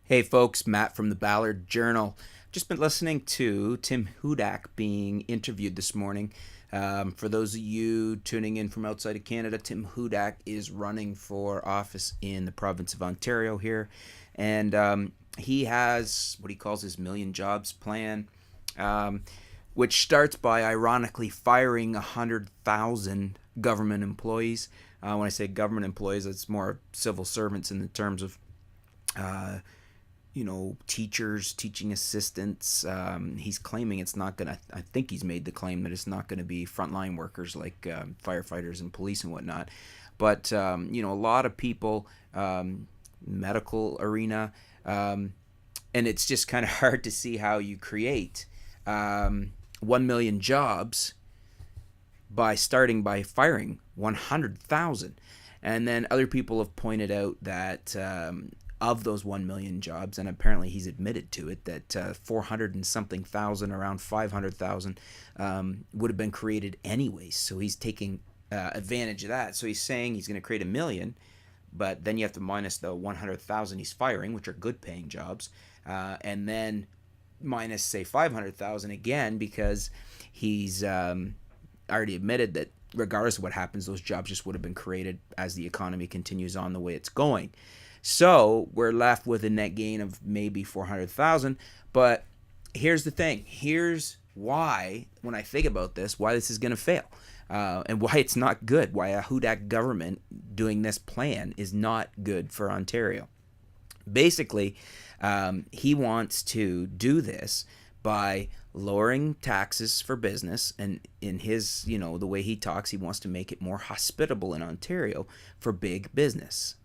Hey folks, Matt from the Ballard Journal. Just been listening to Tim Hudak being interviewed this morning. For those of you tuning in from outside of Canada, Tim Hudak is running for office in the province of Ontario here. And he has what he calls his Million Jobs plan, um, which starts by ironically firing 100,000 government employees. When I say government employees, it's more civil servants in the terms of uh, teachers, teaching assistants. He's claiming it's not going to, I think he's made the claim that it's not going to be frontline workers like firefighters and police and whatnot. But, a lot of people, medical arena, and it's just kind of hard to see how you create 1 million jobs by starting by firing 100,000. And then other people have pointed out that of those 1 million jobs, and apparently he's admitted to it, that 400 and something thousand, around 500,000, would have been created anyways. So he's taking advantage of that. So he's saying he's going to create a million, but then you have to minus the 100,000 he's firing, which are good paying jobs, and then minus, say, 500,000 again, because he's already admitted that regardless of what happens, those jobs just would have been created as the economy continues on the way it's going. So we're left with a net gain of maybe 400,000. But here's the thing. Here's why, when I think about this, why this is going to fail, and why it's not good, why a Hudak government doing this plan is not good for Ontario. Basically, he wants to do this by lowering taxes for business, and in his, the way he talks, he wants to make it more hospitable in Ontario for big business,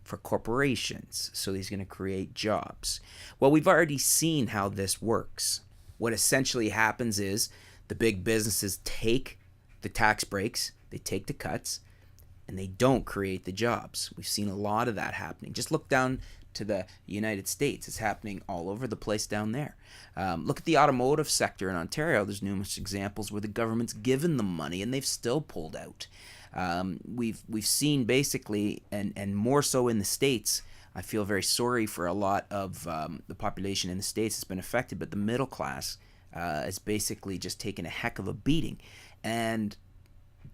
for corporations. So he's going to create jobs. Well, we've already seen how this works. What essentially happens is the big businesses take the tax breaks, they take the cuts, and they don't create the jobs. We've seen a lot of that happening. Just look down to the United States. It's happening all over the place down there. Look at the automotive sector in Ontario. There's numerous examples where the government's given them money and they've still pulled out. We've seen basically, and more so in the States, I feel very sorry for a lot of the population in the States that's been affected, but the middle class has basically just taken a heck of a beating. And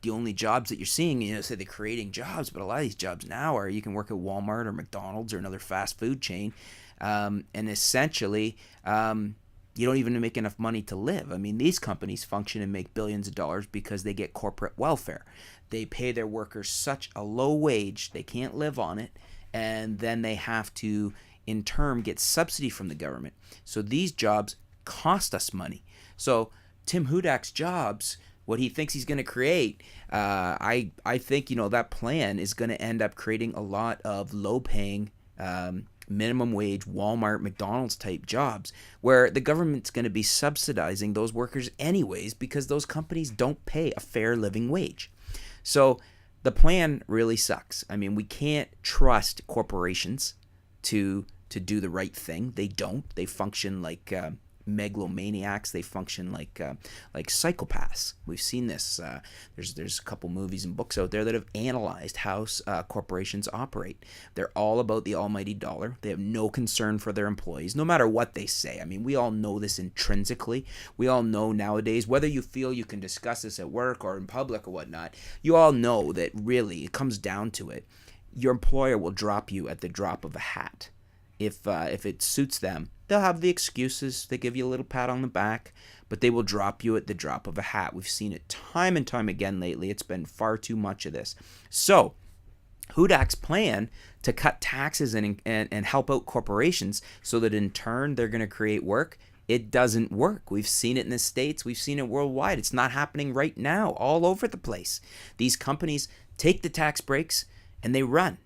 the only jobs that you're seeing, say they're creating jobs, but a lot of these jobs now are you can work at Walmart or McDonald's or another fast food chain, and essentially you don't even make enough money to live. I mean, these companies function and make billions of dollars because they get corporate welfare. They pay their workers such a low wage, they can't live on it, and then they have to, in turn, get subsidy from the government. So these jobs cost us money. So Tim Hudak's jobs, what he thinks he's going to create, I think, that plan is going to end up creating a lot of low-paying, minimum wage, Walmart, McDonald's type jobs, where the government's going to be subsidizing those workers anyways because those companies don't pay a fair living wage. So the plan really sucks. I mean, we can't trust corporations to do the right thing. They don't. They function like megalomaniacs. They function like psychopaths. We've seen this. There's a couple movies and books out there that have analyzed how corporations operate. They're all about the almighty dollar. They have no concern for their employees, no matter what they say. I mean, we all know this intrinsically. We all know nowadays, whether you feel you can discuss this at work or in public or whatnot, you all know that really it comes down to it. Your employer will drop you at the drop of a hat. If it suits them, they'll have the excuses. They give you a little pat on the back, but they will drop you at the drop of a hat. We've seen it time and time again lately. It's been far too much of this. So Hudak's plan to cut taxes and help out corporations so that in turn they're going to create work, it doesn't work. We've seen it in the States. We've seen it worldwide. It's not happening right now all over the place. These companies take the tax breaks and they run.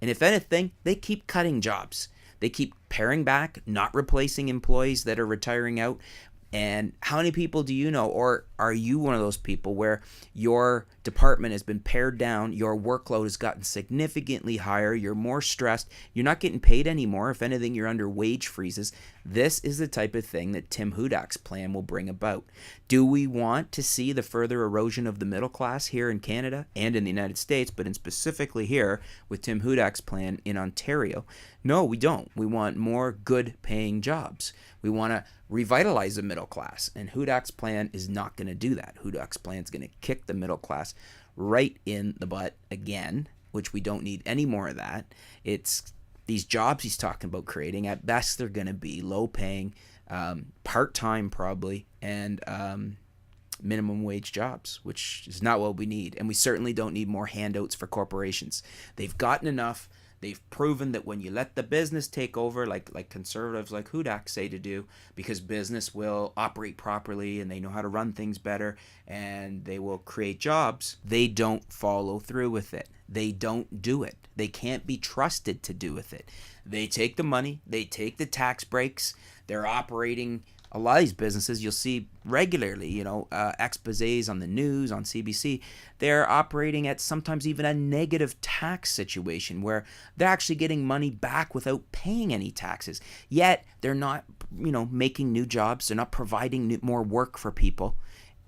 And if anything, they keep cutting jobs. They keep paring back, not replacing employees that are retiring out. And how many people do you know or are you one of those people where your department has been pared down, your workload has gotten significantly higher, you're more stressed, you're not getting paid anymore, if anything you're under wage freezes? This is the type of thing that Tim Hudak's plan will bring about. Do we want to see the further erosion of the middle class here in Canada and in the United States, but in specifically here with Tim Hudak's plan in Ontario? No, we don't. We want more good paying jobs. We want to revitalize the middle class, and Hudak's plan is not going to do that. Hudak's plan is going to kick the middle class right in the butt again, which we don't need any more of that. It's these jobs he's talking about creating. At best, they're going to be low paying, part-time probably, and minimum wage jobs, which is not what we need. And we certainly don't need more handouts for corporations. They've gotten enough. They've proven that when you let the business take over, like conservatives like Hudak say to do, because business will operate properly and they know how to run things better and they will create jobs, they don't follow through with it. They don't do it. They can't be trusted to do with it. They take the money, they take the tax breaks, they're operating. A lot of these businesses you'll see regularly, exposés on the news, on CBC, they're operating at sometimes even a negative tax situation where they're actually getting money back without paying any taxes. Yet they're not, making new jobs. They're not providing more work for people,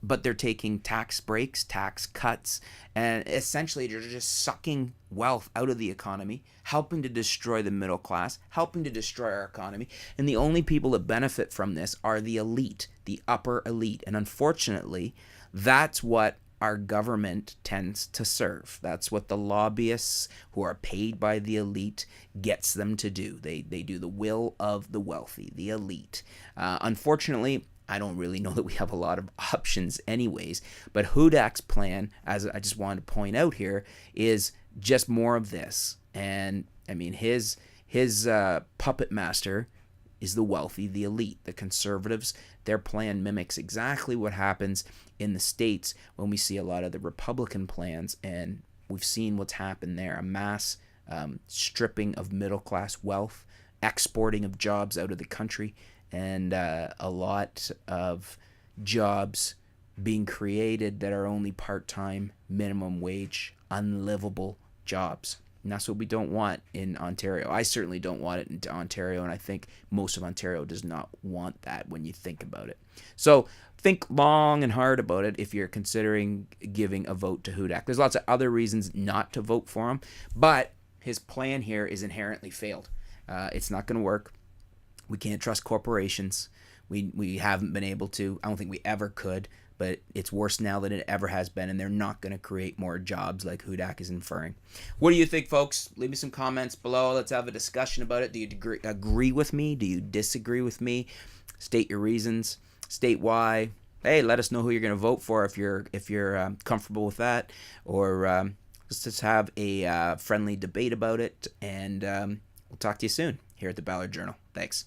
but they're taking tax breaks, tax cuts, and essentially they're just sucking wealth out of the economy, helping to destroy the middle class, helping to destroy our economy. And the only people that benefit from this are the elite, the upper elite. And unfortunately, that's what our government tends to serve. That's what the lobbyists who are paid by the elite gets them to do. They do the will of the wealthy, the elite. Unfortunately, I don't really know that we have a lot of options anyways, but Hudak's plan, as I just wanted to point out here, is just more of this. And I mean, his puppet master is the wealthy, the elite, the conservatives. Their plan mimics exactly what happens in the States when we see a lot of the Republican plans, and we've seen what's happened there, a mass stripping of middle class wealth, exporting of jobs out of the country, and a lot of jobs being created that are only part-time, minimum wage, unlivable jobs. And that's what we don't want in Ontario. I certainly don't want it in Ontario, and I think most of Ontario does not want that when you think about it. So think long and hard about it if you're considering giving a vote to Hudak. There's lots of other reasons not to vote for him, but his plan here is inherently failed. It's not going to work. We can't trust corporations. We haven't been able to. I don't think we ever could, but it's worse now than it ever has been, and they're not going to create more jobs like Hudak is inferring. What do you think, folks? Leave me some comments below. Let's have a discussion about it. Do you agree with me? Do you disagree with me? State your reasons. State why. Hey, let us know who you're going to vote for if you're comfortable with that, or let's just have a friendly debate about it, and we'll talk to you soon here at the Ballard Journal. Thanks.